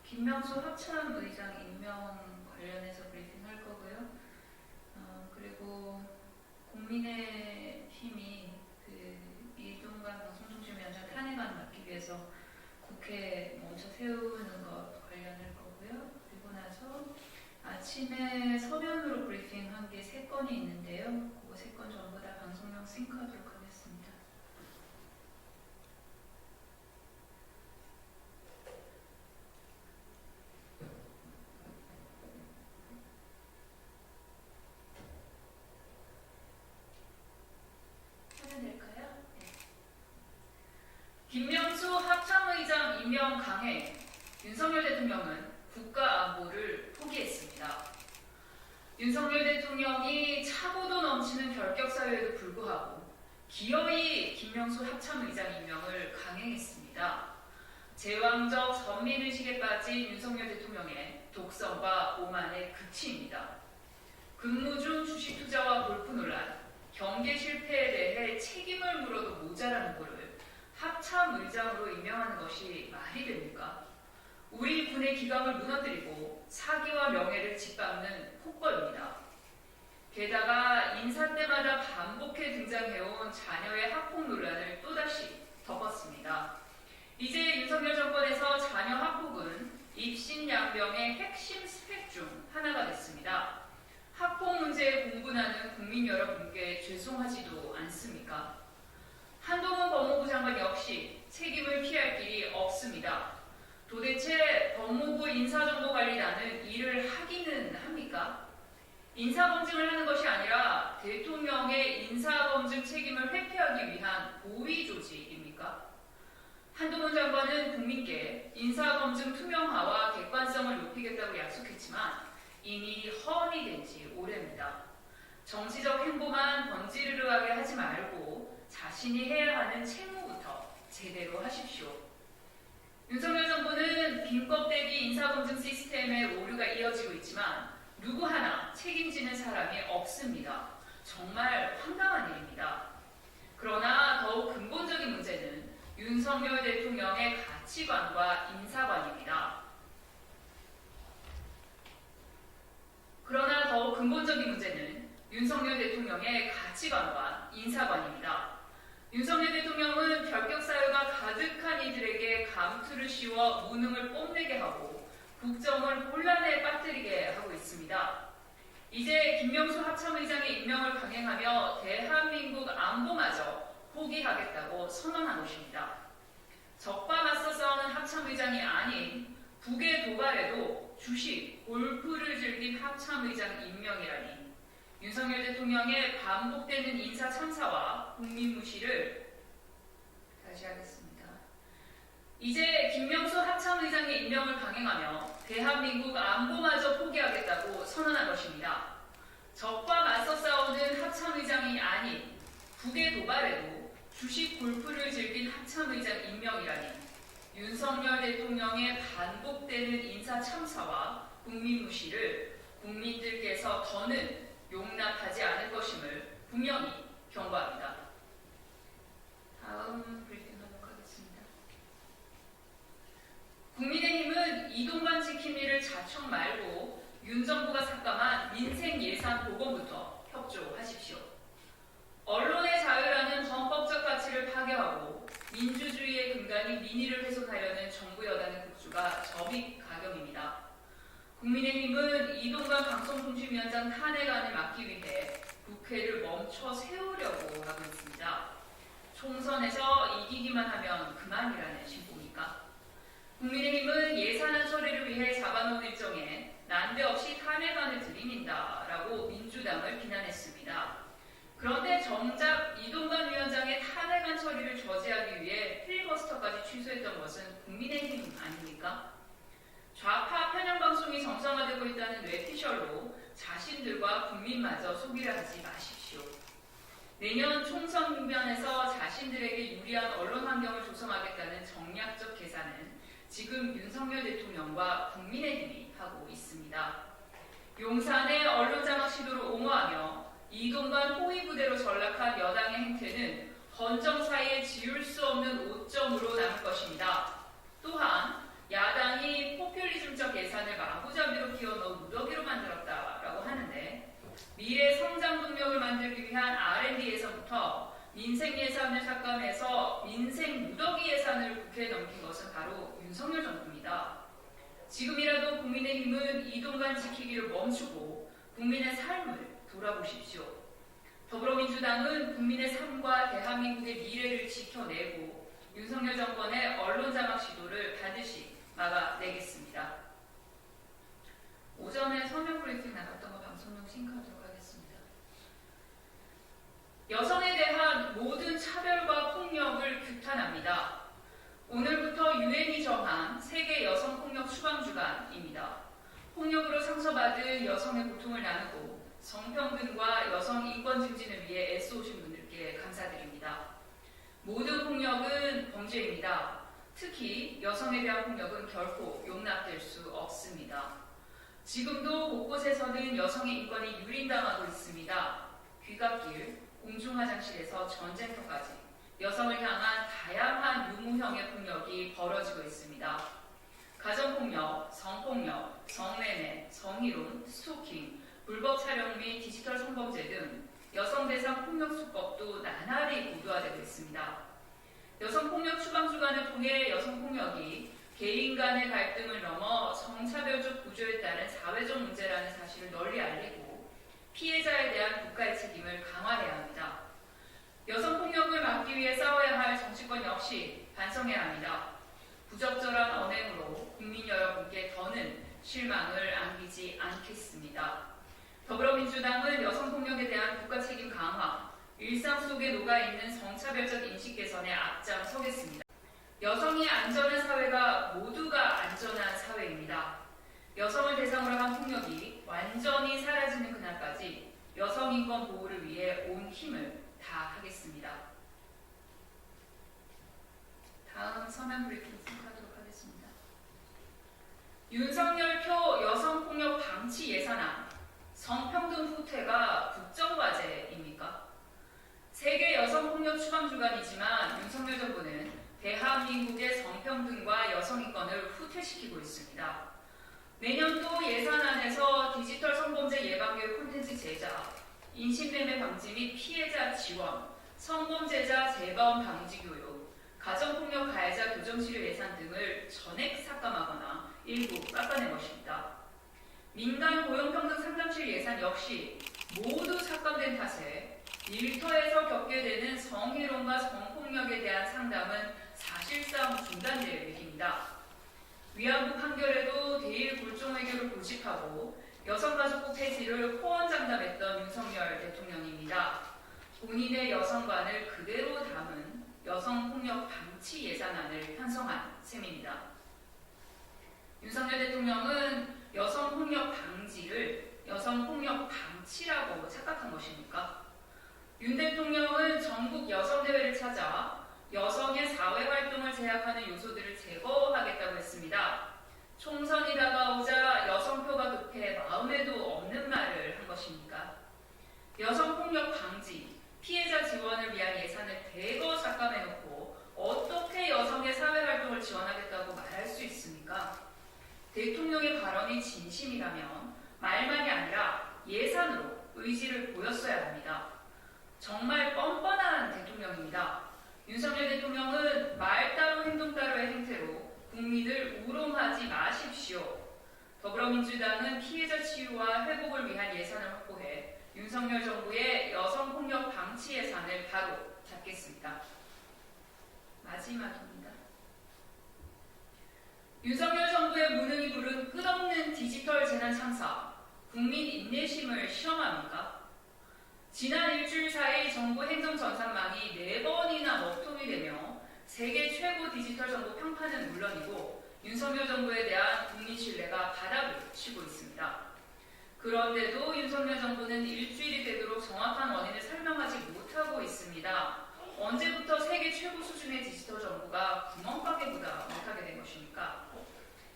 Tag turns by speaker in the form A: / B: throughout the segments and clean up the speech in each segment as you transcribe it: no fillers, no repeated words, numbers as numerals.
A: 김명수 합참의장 임명 관련해서 브리핑할 거고요. 그리고 국민의힘이 이동관 방송통신위원장 탄핵안 막기 위해서 국회에 멈춰 세우는 것 관련할 거고요. 그리고 나서 아침에 서면으로 브리핑한 게 3건이 있는데요. 그 3건 전부 다 방송용 싱크하도록 하겠습니다. 하면 될까요? 네. 김명수 합참의장 임명 강행. 윤석열 대통령은 국가안보를 포기했습니다. 윤석열 대통령이 차고도 넘치는 결격 사유에도 불구하고 기어이 김명수 합참의장 임명을 강행했습니다. 제왕적 선민의식에 빠진 윤석열 대통령의 독선과 오만의 극치입니다. 근무 중 주식 투자와 골프 논란, 경계 실패에 대해 책임을 물어도 모자라는 거를 합참의장으로 임명하는 것이 말이 됩니까? 우리 군의 기강을 무너뜨리고 사기와 명예를 짓밟는 폭거입니다. 게다가 인사 때마다 반복해 등장해온 자녀의 학폭 논란을 또다시 덮었습니다. 이제 윤석열 정권에서 자녀 학폭은 입신양명의 핵심 스펙 중 하나가 됐습니다. 학폭 문제에 공분하는 국민 여러분께 죄송하지도 않습니까? 한동훈 법무부 장관 역시 책임을 피할 길이 없습니다. 도대체 법무부 인사정보관리단은 일을 하기는 합니까? 인사검증을 하는 것이 아니라 대통령의 인사검증 책임을 회피하기 위한 고위조직입니까? 한동훈 장관은 국민께 인사검증 투명화와 객관성을 높이겠다고 약속했지만 이미 허언이 된 지 오래입니다. 정치적 행보만 번지르르하게 하지 말고 자신이 해야 하는 책무부터 제대로 하십시오. 윤석열 정부는 빈 껍데기 인사검증 시스템의 오류가 이어지고 있지만 누구 하나 책임지는 사람이 없습니다. 정말 황당한 일입니다. 그러나 더욱 근본적인 문제는 윤석열 대통령의 가치관과 인사관입니다. 그러나 더욱 근본적인 문제는 윤석열 대통령의 가치관과 인사관입니다. 윤석열 대통령은 결격 사유가 가득한 이들에게 감투를 씌워 무능을 뽐내게 하고 국정을 혼란에 빠뜨리게 하고 있습니다. 이제 김명수 합참의장의 임명을 강행하며 대한민국 안보마저 포기하겠다고 선언한 것입니다. 적과 맞서 싸우는 합참의장이 아닌 북의 도발에도 주식, 골프를 즐긴 합참의장 임명이라니 윤석열 대통령의 반복되는 인사 참사와 국민 무시를 다시 하겠습니다. 이제 김명수 합참의장의 임명을 강행하며 대한민국 안보마저 포기하겠다고 선언한 것입니다. 적과 맞서 싸우는 합참의장이 아닌 북의 도발에도 주식 골프를 즐긴 합참의장 임명이라니 윤석열 대통령의 반복되는 인사 참사와 국민 무시를 국민들께서 더는 용납하지 않을 것임을 분명히 경고합니다. 다음 브리핑하도록 하겠습니다. 국민의힘은 이동관 지킴이를 자청 말고 윤 정부가 삭감한 민생 예산 보건부터 협조하십시오. 언론의 자유라는 헌법적 가치를 파괴하고 민주주의의 근간인 민의를 훼손하려는 정부 여당의 국주가 점입가경입니다. 국민의힘은 이동관 방송통신위원장 탄핵안을 막기 위해 국회를 멈춰 세우려고 하고 있습니다. 총선에서 이기기만 하면 그만이라는 신봉입니까? 국민의힘은 예산안 처리를 위해 잡아놓은 일정에 난데없이 탄핵안을 들이민다라고 민주당을 비난했습니다. 그런데 정작 이동관 위원장의 탄핵안 처리를 저지하기 위해 필리버스터까지 취소했던 것은 국민의힘 아닙니까? 좌파 편향 방송이 정상화되고 있다는 뇌피셜로 자신들과 국민마저 속이려 하지 마십시오. 내년 총선 국면에서 자신들에게 유리한 언론 환경을 조성하겠다는 정략적 계산은 지금 윤석열 대통령과 국민의힘이 하고 있습니다. 용산의 언론 장악 시도를 옹호하며 이동관 호위 부대로 전락한 여당의 행태는 헌정 사이에 지울 수 없는 오점으로 남을 것입니다. 또한
B: 야당이 포퓰리즘적 예산을 마구잡이로 끼워넣어 무더기로 만들었다라고 하는데 미래 성장 동력을 만들기 위한 R&D에서부터 민생 예산을 삭감해서 민생 무더기 예산을 국회에 넘긴 것은 바로 윤석열 정부입니다. 지금이라도 국민의힘은 이동관 지키기를 멈추고 국민의 삶을 돌아보십시오. 더불어민주당은 국민의 삶과 대한민국의 미래를 지켜내고 윤석열 정권의 언론 장악 시도를 반드시 막아내겠습니다. 오전에 서명 브리핑 나갔던 거 방송용 싱크하도록 하겠습니다. 여성에 대한 모든 차별과 폭력을 규탄합니다. 오늘부터 유엔이 정한 세계 여성폭력 추방주간입니다. 폭력으로 상처받은 여성의 고통을 나누고 성평등과 여성 인권 증진을 위해 애써오신 분들께 감사드립니다. 모든 폭력은 범죄입니다. 특히 여성에 대한 폭력은 결코 용납될 수 없습니다. 지금도 곳곳에서는 여성의 인권이 유린당하고 있습니다. 귀갓길, 공중화장실에서 전쟁터까지 여성을 향한 다양한 유무형의 폭력이 벌어지고 있습니다. 가정폭력, 성폭력, 성매매, 성희롱, 스토킹, 불법 촬영 및 디지털 성범죄 등 여성 대상 폭력 수법도 나날이 고도화되고 있습니다. 여성폭력 추방주간을 통해 여성폭력이 개인 간의 갈등을 넘어 성차별적 구조에 따른 사회적 문제라는 사실을 널리 알리고 피해자에 대한 국가의 책임을 강화해야 합니다. 여성폭력을 막기 위해 싸워야 할 정치권 역시 반성해야 합니다. 부적절한 언행으로 국민 여러분께 더는 실망을 안기지 않겠습니다. 더불어민주당은 여성폭력에 대한 국가 책임 강화, 일상 속에 녹아있는 성차별적 인식 개선에 앞장서겠습니다. 여성이 안전한 사회가 모두가 안전한 사회입니다. 여성을 대상으로 한 폭력이 완전히 사라지는 그날까지 여성 인권 보호를 위해 온 힘을 다하겠습니다. 다음 서면 브리핑 시작하도록 하겠습니다. 윤석열표 여성폭력 방치 예산안, 성평등 후퇴가 국정과제입니까? 세계 여성폭력 추방주간이지만 윤석열 정부는 대한민국의 성평등과 여성인권을 후퇴시키고 있습니다. 내년도 예산안에서 디지털 성범죄 예방교육 콘텐츠 제작, 인신매매 방지 및 피해자 지원, 성범죄자 재범 방지 교육, 가정폭력 가해자 교정치료 예산 등을 전액 삭감하거나 일부 깎아낸 것입니다. 민간 고용평등 상담실 예산 역시 모두 삭감된 탓에 일터에서 겪게 되는 성희롱과 성폭력에 대한 상담은 사실상 중단될 위기입니다. 위안부 판결에도 대일 골종외교를 고집하고 여성가족부 폐지를 호언장담했던 윤석열 대통령입니다. 본인의 여성관을 그대로 담은 여성폭력 방치 예산안을 편성한 셈입니다. 윤석열 대통령은 여성폭력 방지를 여성폭력 방치라고 착각한 것입니까? 윤 대통령은 전국 여성대회를 찾아 여성의 사회활동을 제약하는 요소들을 제거하겠다고 했습니다. 총선이 다가오자 여성표가 급해 마음에도 없는 말을 한 것입니까? 여성폭력 방지, 피해자 지원을 위한 예산을 대거 삭감해놓고 어떻게 여성의 사회활동을 지원하겠다고 말할 수 있습니까? 대통령의 발언이 진심이라면 말만이 아니라 예산으로 의지를 보였어야 합니다. 정말 뻔뻔한 대통령입니다. 윤석열 대통령은 말 따로 행동 따로의 행태로 국민을 우롱하지 마십시오. 더불어민주당은 피해자 치유와 회복을 위한 예산을 확보해 윤석열 정부의 여성폭력 방치 예산을 바로 잡겠습니다. 마지막입니다. 윤석열 정부의 무능이 부른 끝없는 디지털 재난 참사, 국민 인내심을 시험합니까? 지난 일주일 사이 정부 행정전산망이 4번이나 먹통이 되며 세계 최고 디지털 정보 평판은 물론이고 윤석열 정부에 대한 국민 신뢰가 바닥을 치고 있습니다. 그런데도 윤석열 정부는 일주일이 되도록 정확한 원인을 설명하지 못하고 있습니다. 언제부터 세계 최고 수준의 디지털 정부가 구멍가게보다 못하게 된 것입니까?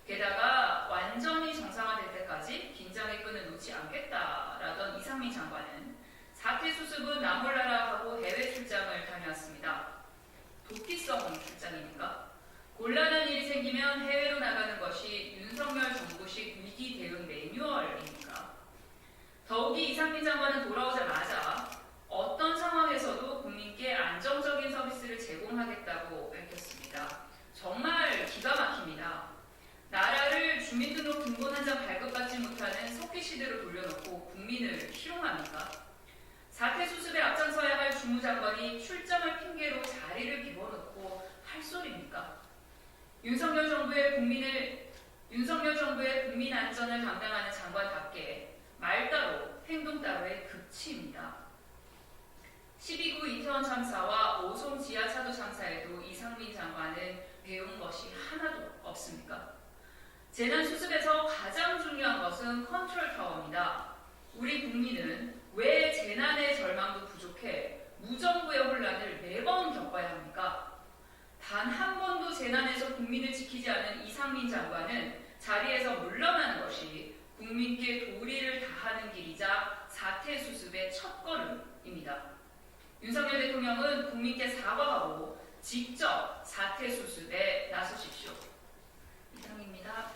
B: 게다가 완전히 정상화될 때까지 긴장의 끈을 놓지 않겠다라던 이상민 장관은 사태 수습은 나 몰라라 하고 해외 출장을 다녀왔습니다. 도피성 출장입니까? 곤란한 일이 생기면 해외로 나가는 것이 윤석열 정부식 위기 대응 매뉴얼입니까? 더욱이 이상민 장관은 돌아오자마자 어떤 상황에서도 국민께 안정적인 서비스를 제공하겠다고 밝혔습니다. 정말 기가 막힙니다. 나라를 주민등록 등본 한 장 발급받지 못하는 석기시대로 돌려놓고 국민을 희롱합니까? 사태 수습에 앞장서야 할 주무장관이 출장을 핑계로 자리를 비워놓고 할 소리입니까? 윤석열 정부의 국민 안전을 담당하는 장관답게 말 따로 행동 따로의 극치입니다. 12구 이태원 참사와 오송 지하차도 참사에도 이상민 장관은 배운 것이 하나도 없습니까? 재난 수습에서 가장 중요한 것은 컨트롤 타워입니다. 우리 국민은 왜 재난의 절망도 부족해 무정부의 혼란을 매번 겪어야 합니까? 단 한 번도 재난에서 국민을 지키지 않은 이상민 장관은 자리에서 물러나는 것이 국민께 도리를 다하는 길이자 사태 수습의 첫걸음입니다. 윤석열 대통령은 국민께 사과하고 직접 사태 수습에 나서십시오. 이상입니다.